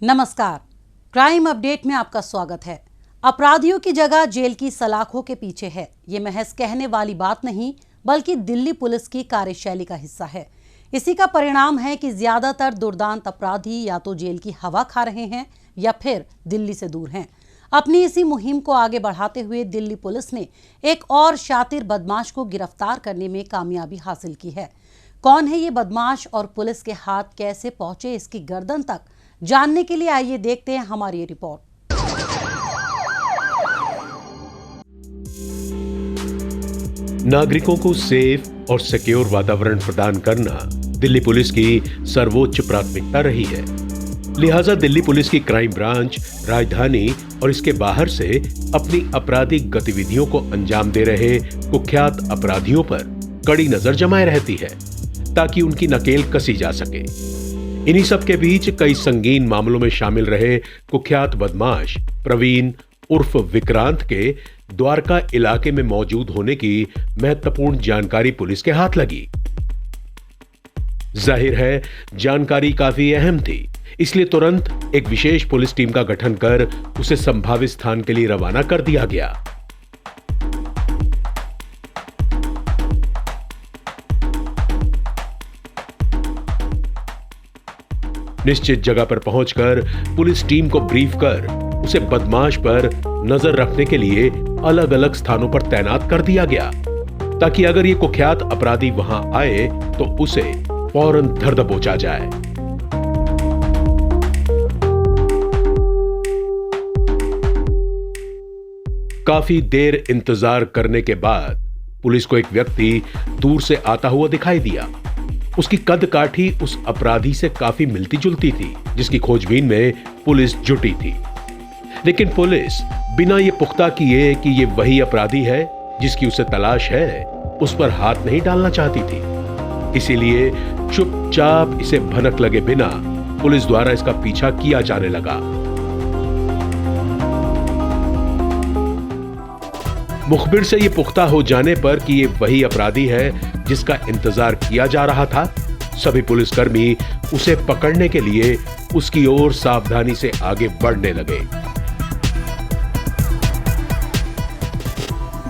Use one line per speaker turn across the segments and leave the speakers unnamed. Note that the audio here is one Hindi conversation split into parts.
नमस्कार, क्राइम अपडेट में आपका स्वागत है। अपराधियों की जगह जेल की सलाखों के पीछे है, ये महज कहने वाली बात नहीं बल्कि दिल्ली पुलिस की कार्यशैली का हिस्सा है। इसी का परिणाम है कि ज्यादातर दुर्दांत अपराधी या तो जेल की हवा खा रहे हैं या फिर दिल्ली से दूर हैं। अपनी इसी मुहिम को आगे बढ़ाते हुए दिल्ली पुलिस ने एक और शातिर बदमाश को गिरफ्तार करने में कामयाबी हासिल की है। कौन है ये बदमाश और पुलिस के हाथ कैसे पहुंचे इसकी गर्दन तक, जानने के लिए आइए देखते हैं हमारी ये रिपोर्ट।
नागरिकों को सेफ और सिक्योर वातावरण प्रदान करना दिल्ली पुलिस की सर्वोच्च प्राथमिकता रही है। लिहाजा दिल्ली पुलिस की क्राइम ब्रांच राजधानी और इसके बाहर से अपनी आपराधिक गतिविधियों को अंजाम दे रहे कुख्यात अपराधियों पर कड़ी नजर जमाए रहती है ताकि उनकी नकेल कसी जा सके। इन्हीं सब के बीच कई संगीन मामलों में शामिल रहे कुख्यात बदमाश प्रवीण उर्फ विक्रांत के द्वारका इलाके में मौजूद होने की महत्वपूर्ण जानकारी पुलिस के हाथ लगी। जाहिर है जानकारी काफी अहम थी, इसलिए तुरंत एक विशेष पुलिस टीम का गठन कर उसे संभावित स्थान के लिए रवाना कर दिया गया। निश्चित जगह पर पहुंचकर पुलिस टीम को ब्रीफ कर उसे बदमाश पर नजर रखने के लिए अलग अलग स्थानों पर तैनात कर दिया गया ताकि अगर ये कुख्यात अपराधी वहां आए तो उसे फौरन धर दबोचा जाए। काफी देर इंतजार करने के बाद पुलिस को एक व्यक्ति दूर से आता हुआ दिखाई दिया। उसकी कद काठी उस अपराधी से काफी मिलती जुलती थी जिसकी खोजबीन में पुलिस जुटी थी, लेकिन पुलिस बिना ये पुख्ता किए कि ये वही अपराधी है जिसकी उसे तलाश है, उस पर हाथ नहीं डालना चाहती थी। इसीलिए चुपचाप इसे भनक लगे बिना पुलिस द्वारा इसका पीछा किया जाने लगा। मुखबिर से यह पुख्ता हो जाने पर कि ये वही अपराधी है जिसका इंतजार किया जा रहा था, सभी पुलिसकर्मी उसे पकड़ने के लिए उसकी ओर सावधानी से आगे बढ़ने लगे।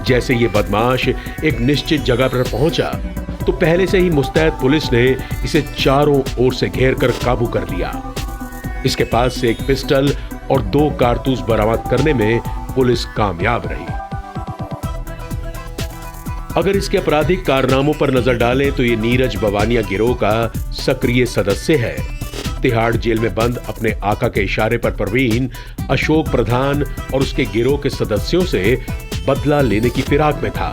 जैसे ये बदमाश एक निश्चित जगह पर पहुंचा तो पहले से ही मुस्तैद पुलिस ने इसे चारों ओर से घेर कर काबू कर लिया। इसके पास से एक पिस्टल और 2 कारतूस बरामद करने में पुलिस कामयाब रही। अगर इसके आपराधिक कारनामों पर नजर डालें तो ये नीरज बवानिया गिरोह का सक्रिय सदस्य है। तिहाड़ जेल में बंद अपने आका के इशारे पर प्रवीण अशोक प्रधान और उसके गिरोह के सदस्यों से बदला लेने की फिराक में था।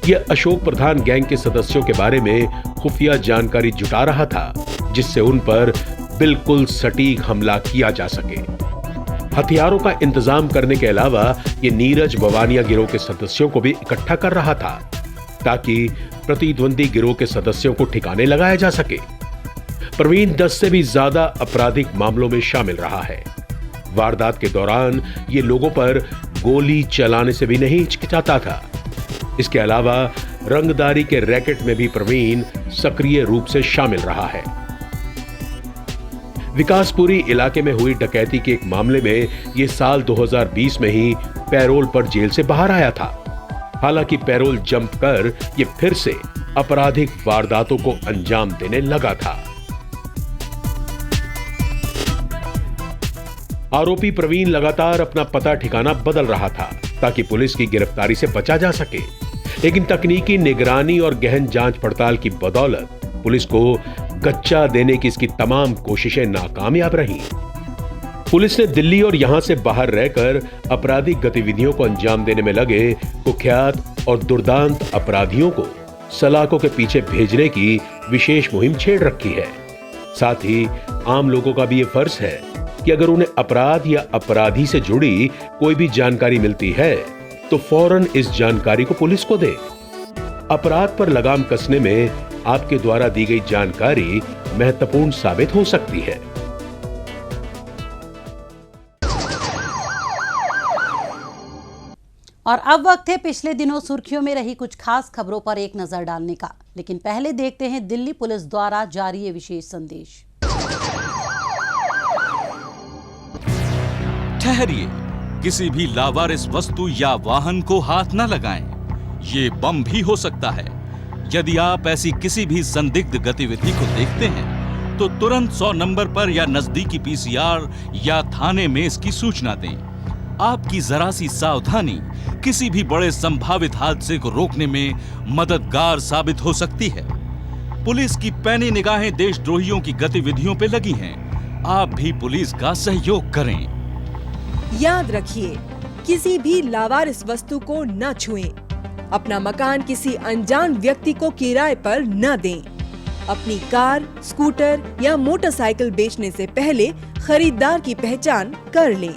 यह अशोक प्रधान गैंग के सदस्यों के बारे में खुफिया जानकारी जुटा रहा था जिससे उन पर बिल्कुल सटीक हमला किया जा सके। हथियारों का इंतजाम करने के अलावा ये नीरज बवानिया गिरोह के सदस्यों को भी इकट्ठा कर रहा था ताकि प्रतिद्वंदी गिरोह के सदस्यों को ठिकाने लगाया जा सके। प्रवीण 10 से भी ज्यादा आपराधिक मामलों में शामिल रहा है। वारदात के दौरान ये लोगों पर गोली चलाने से भी नहीं हिचकिचाता था। इसके अलावा रंगदारी के रैकेट में भी प्रवीण सक्रिय रूप से शामिल रहा है। विकासपुरी इलाके में हुई डकैती के एक मामले में यह साल 2020 में ही पैरोल पर जेल से बाहर आया था। हालांकि पैरोल जंप कर यह फिर से आपराधिक वारदातों को अंजाम देने लगा था। आरोपी प्रवीण लगातार अपना पता ठिकाना बदल रहा था ताकि पुलिस की गिरफ्तारी से बचा जा सके, लेकिन तकनीकी निगरानी और गहन जांच पड़ताल की बदौलत पुलिस को गच्चा देने की इसकी तमाम कोशिशें नाकामयाब रहीं। पुलिस ने दिल्ली और यहां से बाहर रहकर आपराधिक गतिविधियों को अंजाम देने में लगे कुख्यात और दुर्दांत अपराधियों को सलाखों के पीछे भेजने की विशेष मुहिम छेड़ रखी है। साथ ही आम लोगों का भी यह फर्ज है कि अगर उन्हें अपराध या अपराधी से जुड़ी कोई भी जानकारी मिलती है तो फौरन इस जानकारी को पुलिस को दे। अपराध पर लगाम कसने में आपके द्वारा दी गई जानकारी महत्वपूर्ण साबित हो सकती है।
और अब वक्त है पिछले दिनों सुर्खियों में रही कुछ खास खबरों पर एक नजर डालने का, लेकिन पहले देखते हैं दिल्ली पुलिस द्वारा जारी ये विशेष संदेश।
ठहरिए, किसी भी लावारिस वस्तु या वाहन को हाथ न लगाएं। ये बम भी हो सकता है। यदि आप ऐसी किसी भी संदिग्ध गतिविधि को देखते हैं तो तुरंत 100 नंबर पर या नजदीकी पीसीआर या थाने में इसकी सूचना दें। आपकी जरा सी सावधानी किसी भी बड़े संभावित हादसे को रोकने में मददगार साबित हो सकती है। पुलिस की पैनी निगाहें देशद्रोहियों की गतिविधियों पे लगी हैं। आप भी पुलिस का सहयोग करें।
याद रखिए, किसी भी लावारिस वस्तु को न छुएं। अपना मकान किसी अनजान व्यक्ति को किराए पर न दें। अपनी कार, स्कूटर या मोटरसाइकिल बेचने से पहले खरीदार की पहचान कर लें।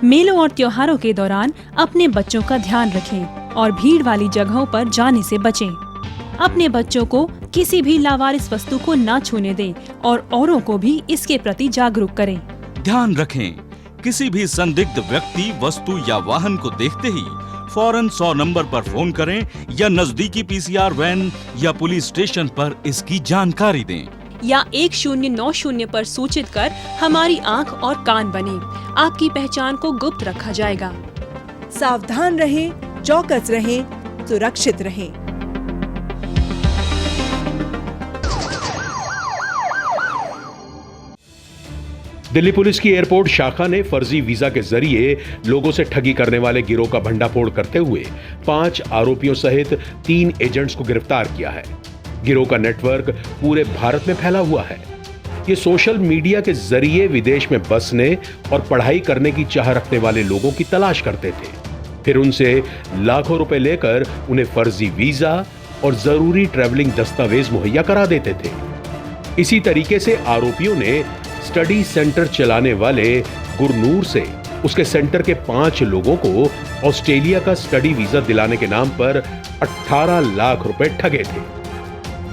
मेलों और त्योहारों के दौरान अपने बच्चों का ध्यान रखें और भीड़ वाली जगहों पर जाने से बचें। अपने बच्चों को किसी भी लावारिस वस्तु को न छूने दें और औरों को भी इसके प्रति जागरूक करें।
ध्यान रखें, किसी भी संदिग्ध व्यक्ति, वस्तु या वाहन को देखते ही फौरन 100 नंबर पर फोन करें या नजदीकी पीसीआर वैन या पुलिस स्टेशन पर इसकी जानकारी दें।
या 1090 पर सूचित कर हमारी आंख और कान बने। आपकी पहचान को गुप्त रखा जाएगा।
सावधान रहें, चौकस रहें, सुरक्षित रहें।
दिल्ली पुलिस की एयरपोर्ट शाखा ने फर्जी वीजा के जरिए लोगों से ठगी करने वाले गिरोह का भंडाफोड़ करते हुए 5 आरोपियों सहित 3 एजेंट्स को गिरफ्तार किया है। गिरोह का नेटवर्क पूरे भारत में फैला हुआ है। ये सोशल मीडिया के जरिए विदेश में बसने और पढ़ाई करने की चाह रखने वाले लोगों की तलाश करते थे। फिर उनसे लाखों रुपए लेकर उन्हें फर्जी वीजा और जरूरी ट्रैवलिंग दस्तावेज मुहैया करा देते थे। इसी तरीके से आरोपियों ने स्टडी सेंटर चलाने वाले गुरनूर से उसके सेंटर के 5 लोगों को ऑस्ट्रेलिया का स्टडी वीजा दिलाने के नाम पर 18 लाख रुपए ठगे थे।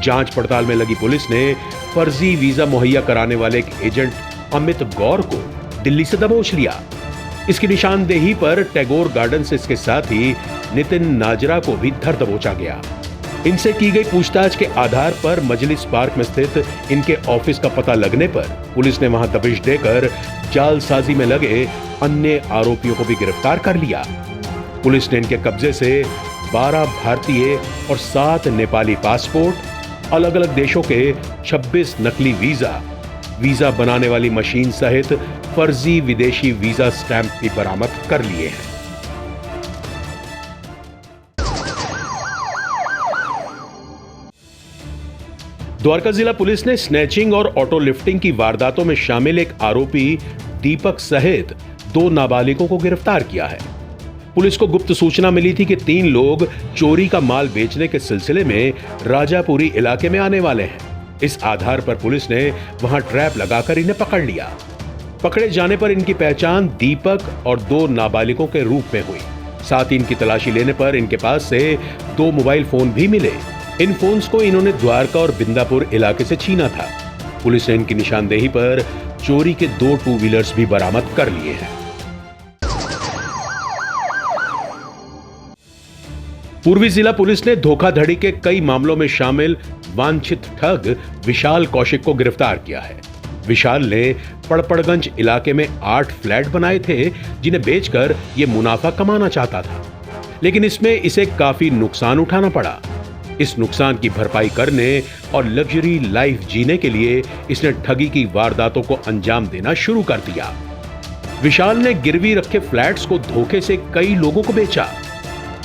जांच पड़ताल में लगी पुलिस ने फर्जी वीजा मुहैया कराने वाले एक एजेंट अमित गौर को दिल्ली से दबोच लिया। इसकी निशानदेही पर टैगोर गार्डन से इसके साथ ही नितिन नाजरा को भी धर दबोचा गया। इनसे की गई पूछताछ के आधार पर मजलिस पार्क में स्थित इनके ऑफिस का पता लगने पर पुलिस ने वहां दबिश देकर जालसाजी में लगे अन्य आरोपियों को भी गिरफ्तार कर लिया। पुलिस ने इनके कब्जे से 12 भारतीय और 7 नेपाली पासपोर्ट, अलग अलग देशों के 26 नकली वीजा बनाने वाली मशीन सहित फर्जी विदेशी वीजा स्टैंप भी बरामद कर लिए हैं। द्वारका जिला पुलिस ने स्नैचिंग और ऑटो लिफ्टिंग की वारदातों में शामिल एक आरोपी दीपक सहित 2 नाबालिगों को गिरफ्तार किया है। पुलिस को गुप्त सूचना मिली थी कि 3 लोग चोरी का माल बेचने के सिलसिले में राजापुरी इलाके में आने वाले हैं। इस आधार पर पुलिस ने वहां ट्रैप लगाकर इन्हें पकड़ लिया। पकड़े जाने पर इनकी पहचान दीपक और 2 नाबालिगों के रूप में हुई। साथ ही इनकी तलाशी लेने पर इनके पास से 2 मोबाइल फोन भी मिले। इन फोन्स को इन्होंने द्वारका और बिंदापुर इलाके से छीना था। पुलिस ने इनकी निशानदेही पर चोरी के 2 टू व्हीलर्स भी बरामद कर लिए हैं। पूर्वी जिला पुलिस ने धोखाधड़ी के कई मामलों में शामिल वांछित ठग विशाल कौशिक को गिरफ्तार किया है। विशाल ने पड़पड़गंज इलाके में 8 फ्लैट बनाए थे, जिन्हें बेचकर यह मुनाफा कमाना चाहता था, लेकिन इसमें इसे काफी नुकसान उठाना पड़ा। इस नुकसान की भरपाई करने और लग्जरी लाइफ जीने के लिए इसने ठगी की वारदातों को अंजाम देना शुरू कर दिया। विशाल ने गिरवी रखे फ्लैट्स को धोखे से कई लोगों को बेचा।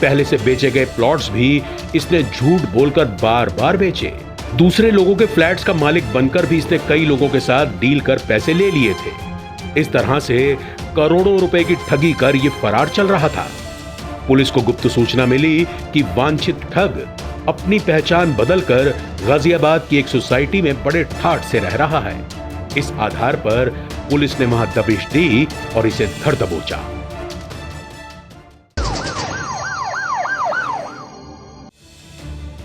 पहले से बेचे गए प्लॉट्स भी इसने झूठ बोलकर बार-बार बेचे। दूसरे लोगों के फ्लैट्स का मालिक बनकर भी इसने कई लोगों के साथ डील कर पैसे ले लिए थे। इस तरह से करोड़ों रुपए की ठगी कर यह फरार चल रहा था। पुलिस को गुप्त सूचना मिली कि वांछित ठग अपनी पहचान बदलकर गाजियाबाद की एक सोसाइटी में बड़े ठाठ से रह रहा है। इस आधार पर पुलिस ने वहां दबिश दी और इसे धर दबोचा।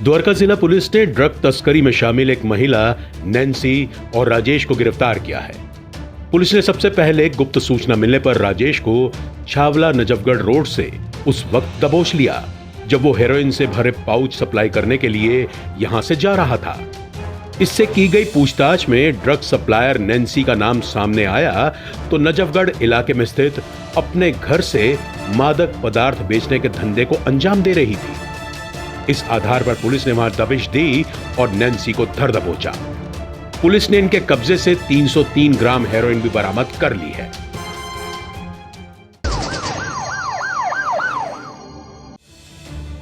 द्वारका जिला पुलिस ने ड्रग तस्करी में शामिल एक महिला नैन्सी और राजेश को गिरफ्तार किया है। पुलिस ने सबसे पहले गुप्त सूचना मिलने पर राजेश को छावला नजफगढ़ रोड से उस वक्त दबोच लिया जब वो हेरोइन से भरे पाउच सप्लाई करने के लिए यहां से जा रहा था। इससे की गई पूछताछ में ड्रग सप्लायर नैन्सी का नाम सामने आया तो नजफगढ़ इलाके में स्थित अपने घर से मादक पदार्थ बेचने के धंधे को अंजाम दे रही थी। इस आधार पर पुलिस ने वहां दबिश दी और नैन्सी को धर दबोचा। पुलिस ने इनके कब्जे से 303 ग्राम हेरोइन भी बरामद कर ली है।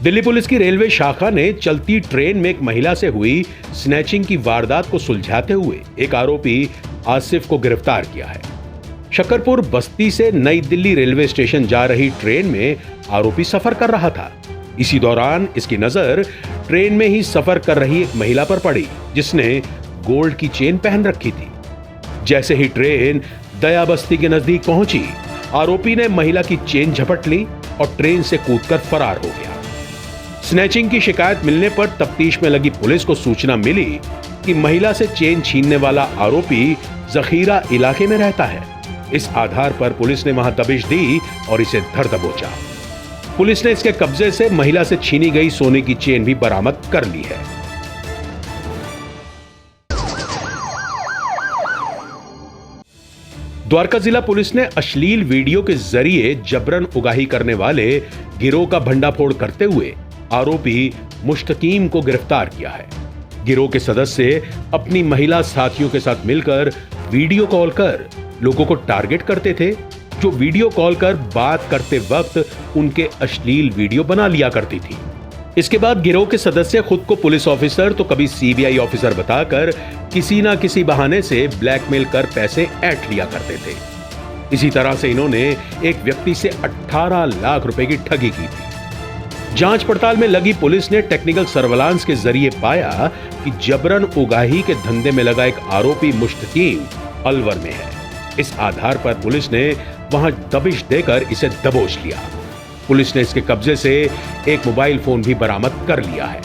दिल्ली पुलिस की रेलवे शाखा ने चलती ट्रेन में एक महिला से हुई स्नैचिंग की वारदात को सुलझाते हुए एक आरोपी आसिफ को गिरफ्तार किया है। शकरपुर बस्ती से नई दिल्ली रेलवे स्टेशन जा रही ट्रेन में आरोपी सफर कर रहा था। इसी दौरान इसकी नजर ट्रेन में ही सफर कर रही एक महिला पर पड़ी जिसने गोल्ड की चेन पहन रखी थी। जैसे ही ट्रेन दया बस्ती के नजदीक पहुंची, आरोपी ने महिला की चेन झपट ली और ट्रेन से कूदकर फरार हो गया। स्नैचिंग की शिकायत मिलने पर तफ्तीश में लगी पुलिस को सूचना मिली कि महिला से चेन छीनने वाला आरोपी जखीरा इलाके में रहता है। इस आधार पर पुलिस ने वहां दबिश दी और इसे धर दबोचा। पुलिस ने इसके कब्जे से महिला से छीनी गई सोने की चेन भी बरामद कर ली है। द्वारका जिला पुलिस ने अश्लील वीडियो के जरिए जबरन उगाही करने वाले गिरोह का भंडाफोड़ करते हुए आरोपी मुश्तकीम को गिरफ्तार किया है। गिरोह के सदस्य अपनी महिला साथियों के साथ मिलकर वीडियो कॉल कर लोगों को टारगेट करते थे, जो वीडियो कॉल कर बात करते वक्त उनके अश्लील वीडियो बना लिया करती थी। इसके बाद गिरोह के सदस्य खुद को पुलिस ऑफिसर तो कभी सीबीआई ऑफिसर बताकर किसी ना किसी बहाने से ब्लैकमेल कर पैसे ऐंठ लिया करते थे। इसी तरह से इन्होंने एक व्यक्ति से 18 लाख रुपए की ठगी की थी। जांच पड़ताल में लगी पुलिस ने टेक्निकल सर्विलांस के जरिए पाया कि जबरन उगाही के धंधे में लगा एक आरोपी मुश्तकीम अलवर में है। इस आधार पर पुलिस ने वहां दबिश देकर इसे दबोच लिया। पुलिस ने इसके कब्जे से एक मोबाइल फोन भी बरामद कर लिया है।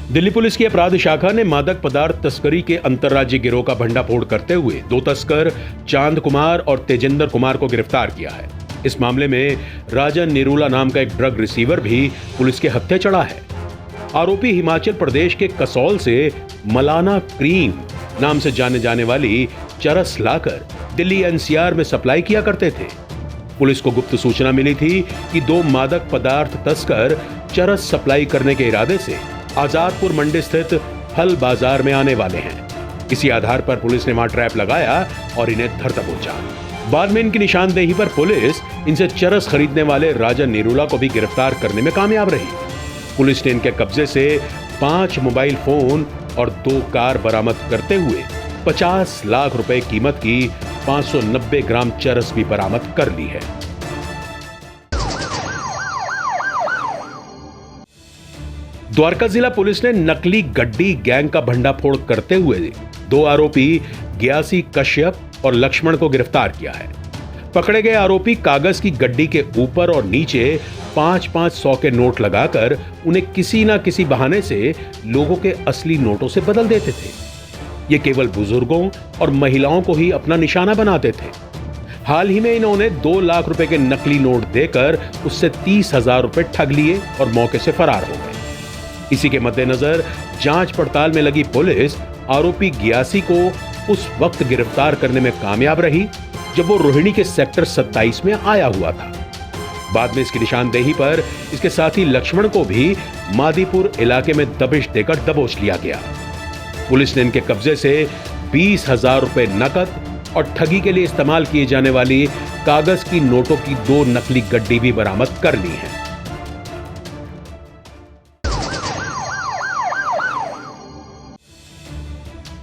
दिल्ली पुलिस की अपराध शाखा ने मादक पदार्थ तस्करी के अंतर्राज्यीय गिरोह का भंडाफोड़ करते हुए 2 तस्कर चांद कुमार और तेजेंद्र कुमार को गिरफ्तार किया है। इस मामले में राजन निरूला नाम का एक ड्रग रिसीवर भी पुलिस के हत्थे चढ़ा है। आरोपी हिमाचल प्रदेश के कसौल से मलाना क्रीम नाम से जाने जाने वाली चरस लाकर दिल्ली एनसीआर में सप्लाई किया करते थे। पुलिस को गुप्त सूचना मिली थी कि 2 मादक पदार्थ तस्कर चरस सप्लाई करने के इरादे से आजादपुर मंडी स्थित फल बाजार में आने वाले हैं। इसी आधार पर पुलिस ने वहां ट्रैप लगाया और इन्हें धर दबोचा। बाद में इनकी निशानदेही पर पुलिस इनसे चरस खरीदने वाले राजन निरूला को भी गिरफ्तार करने में कामयाब रही। पुलिस ने इनके कब्जे से 5 मोबाइल फोन और 2 कार बरामद करते हुए 50 लाख रुपए कीमत की 590 ग्राम चरस भी बरामद कर ली है। द्वारका जिला पुलिस ने नकली गड्डी गैंग का भंडाफोड़ करते हुए 2 आरोपी ग्यासी कश्यप और लक्ष्मण को गिरफ्तार किया है। पकड़े गए आरोपी कागज की गड्डी के ऊपर और नीचे 5-5 के नोट लगाकर उन्हें किसी ना किसी बहाने से लोगों के असली नोटों से बदल देते थे। ये केवल बुजुर्गों और महिलाओं को ही अपना निशाना बनाते थे। हाल ही में इन्होंने 2 लाख रुपए के नकली नोट देकर उससे 30,000 रुपए ठग लिए और मौके से फरार हो गए। इसी के मद्देनजर जांच पड़ताल में लगी पुलिस आरोपी ग्यासी को उस वक्त गिरफ्तार करने में कामयाब रही जब वो रोहिणी के सेक्टर 27 में आया हुआ था। बाद में इसकी निशानदेही पर इसके साथी लक्ष्मण को भी मादीपुर इलाके में दबिश देकर दबोच लिया गया। पुलिस ने इनके कब्जे से 20,000 रुपए नकद और ठगी के लिए इस्तेमाल किए जाने वाली कागज की नोटों की 2 नकली गड्डी भी बरामद कर ली है।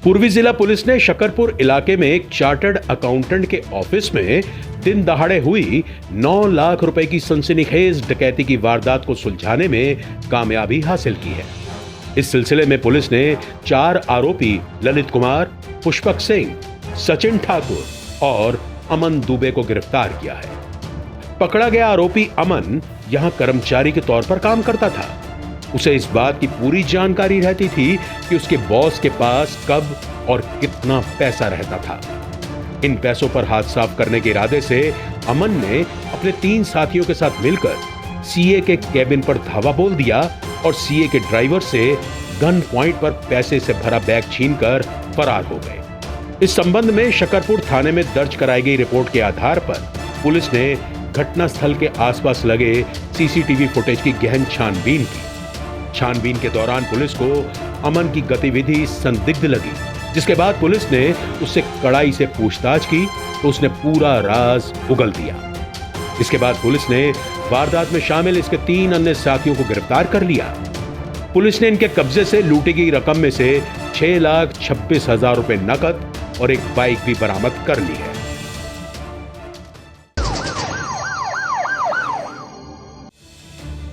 पूर्वी जिला पुलिस ने शकरपुर इलाके में एक चार्टर्ड अकाउंटेंट के ऑफिस में दिन दहाड़े हुई 9 लाख रुपए की सनसनीखेज डकैती की वारदात को सुलझाने में कामयाबी हासिल की है। इस सिलसिले में पुलिस ने 4 आरोपी ललित कुमार, पुष्पक सिंह, सचिन ठाकुर और अमन दुबे को गिरफ्तार किया है। पकड़ा गया आरोपी अमन यहां कर्मचारी के तौर पर काम करता था। उसे इस बात की पूरी जानकारी रहती थी कि उसके बॉस के पास कब और कितना पैसा रहता था। इन पैसों पर हाथ साफ करने के इरादे से अमन ने अपने 3 साथियों के साथ मिलकर सीए के कैबिन पर धावा बोल दिया और सीए के ड्राइवर से गन पॉइंट पर पैसे से भरा बैग छीनकर फरार हो गए। इस संबंध में शकरपुर थाने में दर्ज कराई गई रिपोर्ट के आधार पर पुलिस ने घटना स्थल के आसपास लगे सीसीटीवी फुटेज की गहन छानबीन की। छानबीन के दौरान पुलिस को अमन की गतिविधि संदिग्ध लगी, जिसके बाद पुलिस ने उससे कड़ाई से पूछताछ की तो उसने पूरा राज उगल दिया। इसके बाद पुलिस ने वारदात में शामिल इसके 3 अन्य साथियों को गिरफ्तार कर लिया। पुलिस ने इनके कब्जे से लूटी गई रकम में से 6,26,000 रुपए नकद और एक बाइक भी बरामद कर ली है।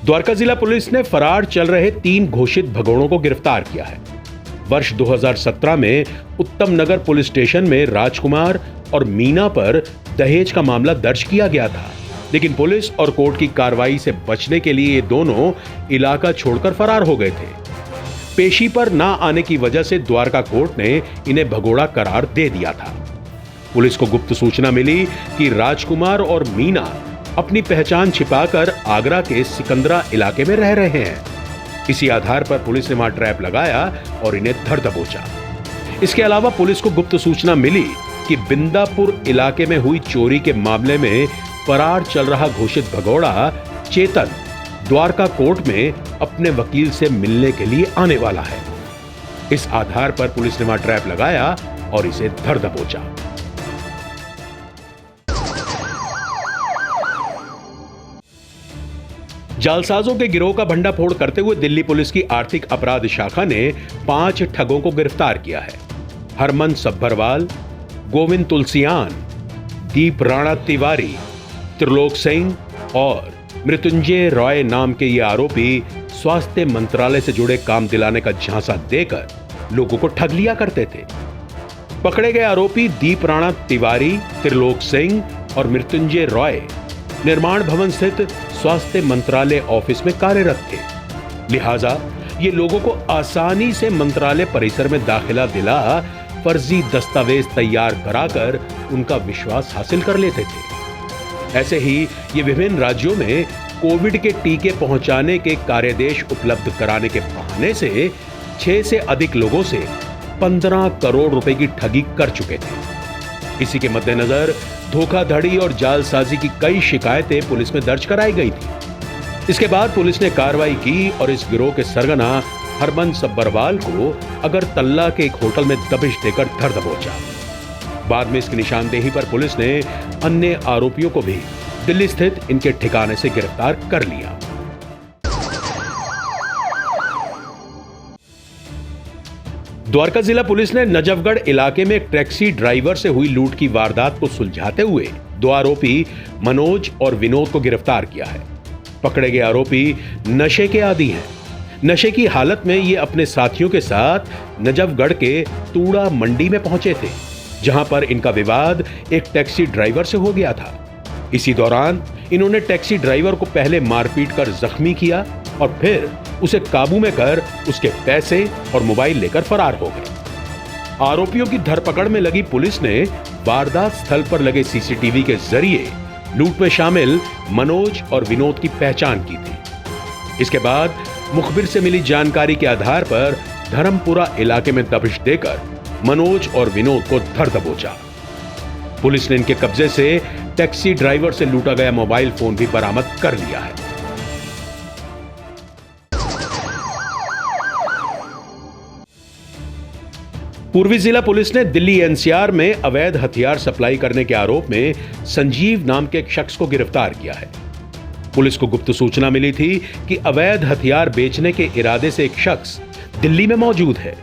द्वारका जिला पुलिस ने फरार चल रहे 3 घोषित भगोड़ों को गिरफ्तार किया है। वर्ष 2017 में उत्तम नगर पुलिस स्टेशन में राजकुमार और मीना पर दहेज का मामला दर्ज किया गया था, लेकिन पुलिस और कोर्ट की कार्रवाई से बचने के लिए ये दोनों इलाका छोड़कर फरार हो गए थे। पेशी पर ना आने की वजह से द्वारका कोर्ट ने इन्हें भगोड़ा करार दे दिया था। पुलिस को गुप्त सूचना मिली कि राजकुमार और मीना अपनी पहचान छिपाकर आगरा के सिकंदरा इलाके में रह रहे हैं। इसी आधार पर पुलिस ने वहां ट्रैप लगाया और इन्हें धर दबोचा। इसके अलावा पुलिस को गुप्त सूचना मिली कि बिंदापुर इलाके में हुई चोरी के मामले में फरार चल रहा घोषित भगोड़ा चेतन द्वारका कोर्ट में अपने वकील से मिलने के लिए आने वाला है। इस आधार पर पुलिस ने वहां ट्रैप लगाया और इसे धर दबोचा। जालसाजों के गिरोह का भंडाफोड़ करते हुए दिल्ली पुलिस की आर्थिक अपराध शाखा ने 5 ठगों को गिरफ्तार किया है। हरमन सब्बरवाल, गोविंद तुलसियान, दीप राणा तिवारी, त्रिलोक सिंह और मृत्युंजय रॉय नाम के ये आरोपी स्वास्थ्य मंत्रालय से जुड़े काम दिलाने का झांसा देकर लोगों को ठग लिया करते थे। पकड़े गए आरोपी दीप राणा तिवारी, त्रिलोक सिंह और मृत्युंजय रॉय निर्माण भवन स्थित स्वास्थ्य मंत्रालय ऑफिस में कार्यरत थे। लिहाजा ये लोगों को आसानी से मंत्रालय परिसर में दाखिला दिला फर्जी दस्तावेज तैयार कराकर उनका विश्वास हासिल कर लेते थे। ऐसे ही ये विभिन्न राज्यों में कोविड के टीके पहुंचाने के कार्यदेश उपलब्ध कराने के बहाने से 6 से अधिक लोगों से 15 करोड़ रुपए की ठगी कर चुके थे। इसी के मद्देनजर धोखाधड़ी और जालसाजी की कई शिकायतें पुलिस में दर्ज कराई गई थी। इसके बाद पुलिस ने कार्रवाई की और इस गिरोह के सरगना हरमन सब्बरवाल को अगरतला के एक होटल में दबिश देकर धर दबोचा। बाद में इसकी निशानदेही पर पुलिस ने अन्य आरोपियों को भी दिल्ली स्थित इनके ठिकाने से गिरफ्तार कर लिया। द्वारका जिला पुलिस ने नजफगढ़ इलाके में एक टैक्सी ड्राइवर से हुई लूट की वारदात को सुलझाते हुए 2 आरोपी मनोज और विनोद को गिरफ्तार किया है। पकड़े गए आरोपी नशे के आदी हैं। नशे की हालत में ये अपने साथियों के साथ नजफगढ़ के तूड़ा मंडी में पहुंचे थे, जहां पर इनका विवाद एक टैक्सी ड्राइवर से हो गया था। इसी दौरान इन्होंने टैक्सी ड्राइवर को पहले मारपीट कर जख्मी किया और फिर उसे काबू में कर उसके पैसे और मोबाइल लेकर फरार हो गए। आरोपियों की धरपकड़ में लगी पुलिस ने वारदात स्थल पर लगे सीसीटीवी के जरिए लूट में शामिल मनोज और विनोद की पहचान की थी। इसके बाद मुखबिर से मिली जानकारी के आधार पर धर्मपुरा इलाके में दबिश देकर मनोज और विनोद को धर दबोचा। पुलिस ने इनके कब्जे से टैक्सी ड्राइवर से लूटा गया मोबाइल फोन भी बरामद कर लिया है। पूर्वी जिला पुलिस ने दिल्ली एनसीआर में अवैध हथियार सप्लाई करने के आरोप में संजीव नाम के एक शख्स को गिरफ्तार किया है। पुलिस को गुप्त सूचना मिली थी कि अवैध हथियार बेचने के इरादे से एक शख्स दिल्ली में मौजूद है।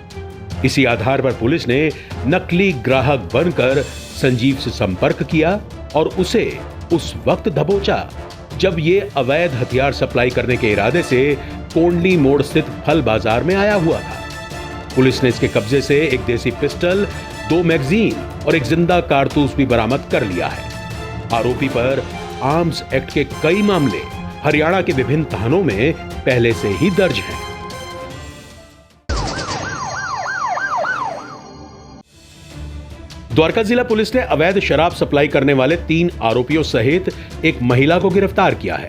इसी आधार पर पुलिस ने नकली ग्राहक बनकर संजीव से संपर्क किया और उसे उस वक्त दबोचा जब ये अवैध हथियार सप्लाई करने के इरादे से कोंडली मोड़ स्थित फल बाजार में आया हुआ था। पुलिस ने इसके कब्जे से एक देसी पिस्टल, 2 मैगजीन और एक जिंदा कारतूस भी बरामद कर लिया है। आरोपी पर आर्म्स एक्ट के कई मामले हरियाणा के विभिन्न थानों में पहले से ही दर्ज हैं। द्वारका जिला पुलिस ने अवैध शराब सप्लाई करने वाले 3 आरोपियों सहित एक महिला को गिरफ्तार किया है।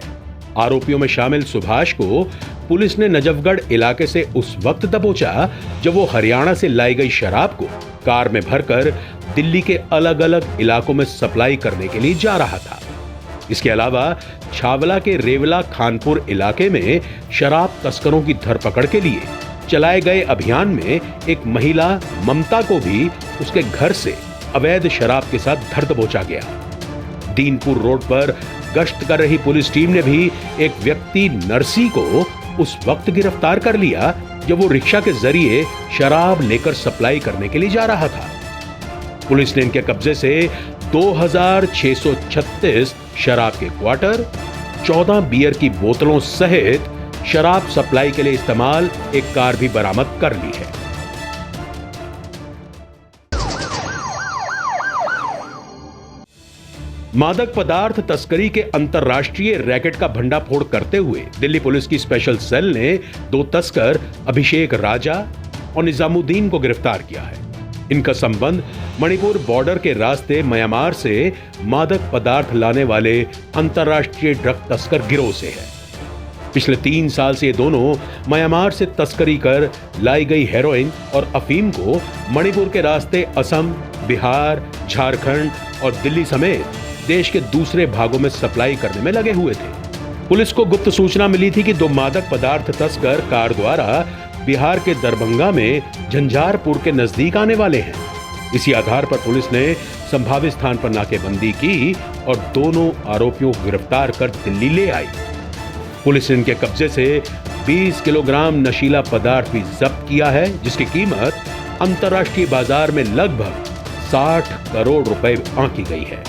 आरोपियों में शामिल सुभाष को पुलिस ने नजफगढ़ इलाके से उस वक्त दबोचा जब वो हरियाणा से लाई गई शराब को कार में भरकर दिल्ली के अलग अलग इलाकों में सप्लाई करने के लिए जा रहा था। इसके अलावा छावला के रेवला खानपुर इलाके में शराब तस्करों की धरपकड़ के लिए चलाए गए अभियान में एक महिला ममता को भी उसके घर से अवैध शराब के साथ धर दबोचा गया। दीनपुर रोड पर गश्त कर रही पुलिस टीम ने भी एक व्यक्ति नरसी को उस वक्त गिरफ्तार कर लिया जब वो रिक्शा के जरिए शराब लेकर सप्लाई करने के लिए जा रहा था। पुलिस ने इनके कब्जे से 2636 शराब के क्वार्टर, 14 बियर की बोतलों सहित शराब सप्लाई के लिए इस्तेमाल एक कार भी बरामद कर ली है। मादक पदार्थ तस्करी के अंतरराष्ट्रीय रैकेट का भंडाफोड़ करते हुए दिल्ली पुलिस की स्पेशल सेल ने 2 तस्कर अभिषेक राजा और निजामुद्दीन को गिरफ्तार किया है। इनका संबंध मणिपुर बॉर्डर के रास्ते म्यांमार से मादक पदार्थ लाने वाले अंतरराष्ट्रीय ड्रग तस्कर गिरोह से है। पिछले 3 साल से ये दोनों म्यांमार से तस्करी कर लाई गई हेरोइन और अफीम को मणिपुर के रास्ते असम, बिहार, झारखंड और दिल्ली समेत देश के दूसरे भागों में सप्लाई करने में लगे हुए थे। पुलिस को गुप्त सूचना मिली थी कि 2 मादक पदार्थ तस्कर कार द्वारा बिहार के दरभंगा में झंझारपुर के नजदीक आने वाले हैं। इसी आधार पर पुलिस ने संभावित स्थान पर नाकेबंदी की और दोनों आरोपियों को गिरफ्तार कर दिल्ली ले आई। पुलिस ने इनके कब्जे से 20 किलोग्राम नशीला पदार्थ भी जब्त किया है, जिसकी कीमत अंतर्राष्ट्रीय बाजार में लगभग 60 करोड़ रुपए आंकी गई है।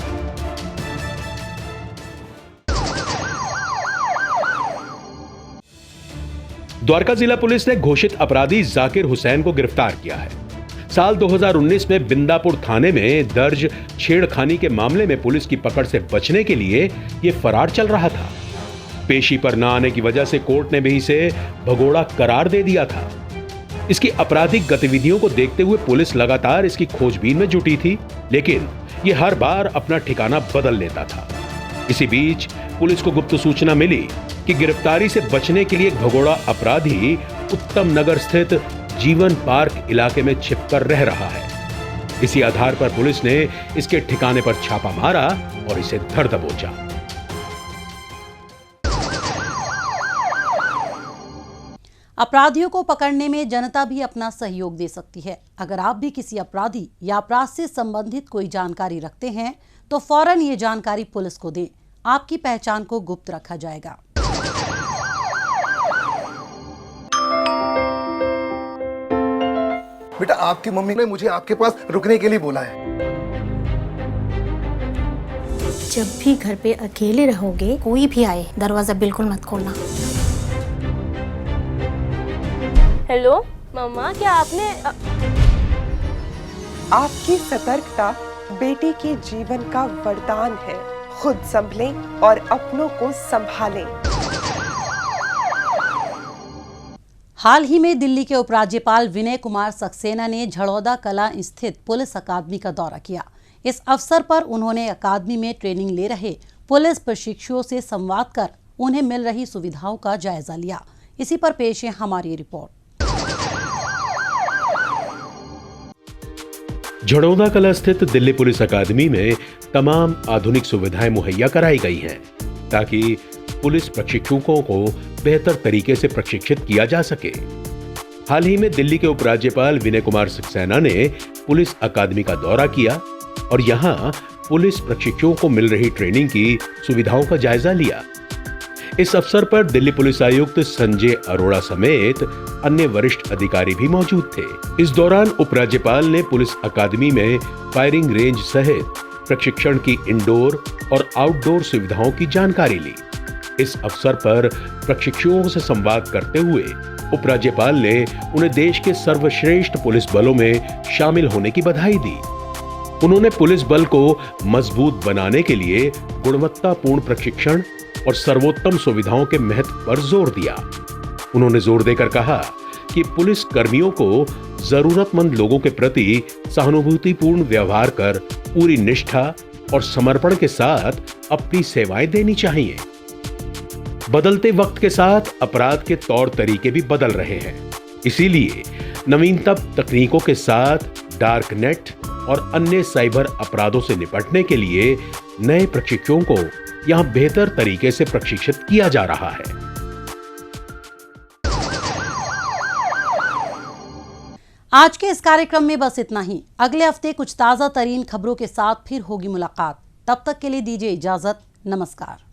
द्वारका जिला पुलिस ने घोषित अपराधी जाकिर हुसैन को गिरफ्तार किया है। साल 2019 में बिंदापुर थाने में दर्ज छेड़खानी के मामले में पुलिस की पकड़ से बचने के लिए यह फरार चल रहा था। पेशी पर न आने की वजह से कोर्ट ने भी इसे भगोड़ा करार दे दिया था। इसकी आपराधिक गतिविधियों को देखते हुए पुलिस लगातार इसकी खोजबीन में जुटी थी, लेकिन यह हर बार अपना ठिकाना बदल लेता था। इसी बीच पुलिस को गुप्त सूचना मिली कि गिरफ्तारी से बचने के लिए एक भगोड़ा अपराधी उत्तम नगर स्थित जीवन पार्क इलाके में छिपकर रह रहा है। इसी आधार पर पुलिस ने इसके ठिकाने पर छापा मारा और इसे धर दबोचा।
अपराधियों को पकड़ने में जनता भी अपना सहयोग दे सकती है। अगर आप भी किसी अपराधी या अपराध से संबंधित कोई जानकारी रखते हैं तो फौरन ये जानकारी पुलिस को दें। आपकी पहचान को गुप्त रखा जाएगा।
बेटा, आपकी मम्मी ने मुझे आपके पास रुकने के लिए बोला है।
जब भी घर पे अकेले रहोगे, कोई भी आए दरवाजा बिल्कुल मत खोलना।
हेलो मम्मा, क्या आपने
आपकी सतर्कता बेटे के जीवन का वरदान है। खुद संभलें और अपनों को संभालें।
हाल ही में दिल्ली के उपराज्यपाल विनय कुमार सक्सेना ने झड़ौदा कला स्थित पुलिस अकादमी का दौरा किया। इस अवसर पर उन्होंने अकादमी में ट्रेनिंग ले रहे पुलिस प्रशिक्षुओं से संवाद कर उन्हें मिल रही सुविधाओं का जायजा लिया। इसी पर पेश है हमारी रिपोर्ट।
झड़ौदा कला स्थित दिल्ली पुलिस अकादमी में तमाम आधुनिक सुविधाएं मुहैया कराई गई हैं ताकि पुलिस प्रशिक्षुओं को बेहतर तरीके से प्रशिक्षित किया जा सके। हाल ही में दिल्ली के उपराज्यपाल विनय कुमार सक्सेना ने पुलिस अकादमी का दौरा किया और यहां पुलिस प्रशिक्षुओं को मिल रही ट्रेनिंग की सुविधाओं का जायजा लिया। इस अवसर पर दिल्ली पुलिस आयुक्त संजय अरोड़ा समेत अन्य वरिष्ठ अधिकारी भी मौजूद थे। इस दौरान उपराज्यपाल ने पुलिस अकादमी में फायरिंग रेंज सहित प्रशिक्षण की इंडोर और आउटडोर सुविधाओं की जानकारी ली। इस अवसर पर प्रशिक्षुओं से संवाद करते हुए उपराज्यपाल ने उन्हें देश के सर्वश्रेष्ठ पुलिस बलों में शामिल होने की बधाई दी। उन्होंने पुलिस बल को मजबूत बनाने के लिए गुणवत्तापूर्ण प्रशिक्षण और सर्वोत्तम सुविधाओं के महत्व पर जोर दिया। उन्होंने जोर देकर कहा कि पुलिस कर्मियों को जरूरतमंद लोगों के प्रति सहानुभूतिपूर्ण व्यवहार कर पूरी निष्ठा और समर्पण के साथ अपनी सेवाएं देनी चाहिए। बदलते वक्त के साथ अपराध के तौर तरीके भी बदल रहे हैं। इसीलिए नवीनतम तकनीकों के साथ डार्क नेट और अन्य साइबर अपराधों से निपटने के लिए नए प्रशिक्षुओं को यहां बेहतर तरीके से प्रशिक्षित किया जा रहा है।
आज के इस कार्यक्रम में बस इतना ही। अगले हफ्ते कुछ ताजा तरीन खबरों के साथ फिर होगी मुलाकात। तब तक के लिए दीजिए इजाजत। नमस्कार।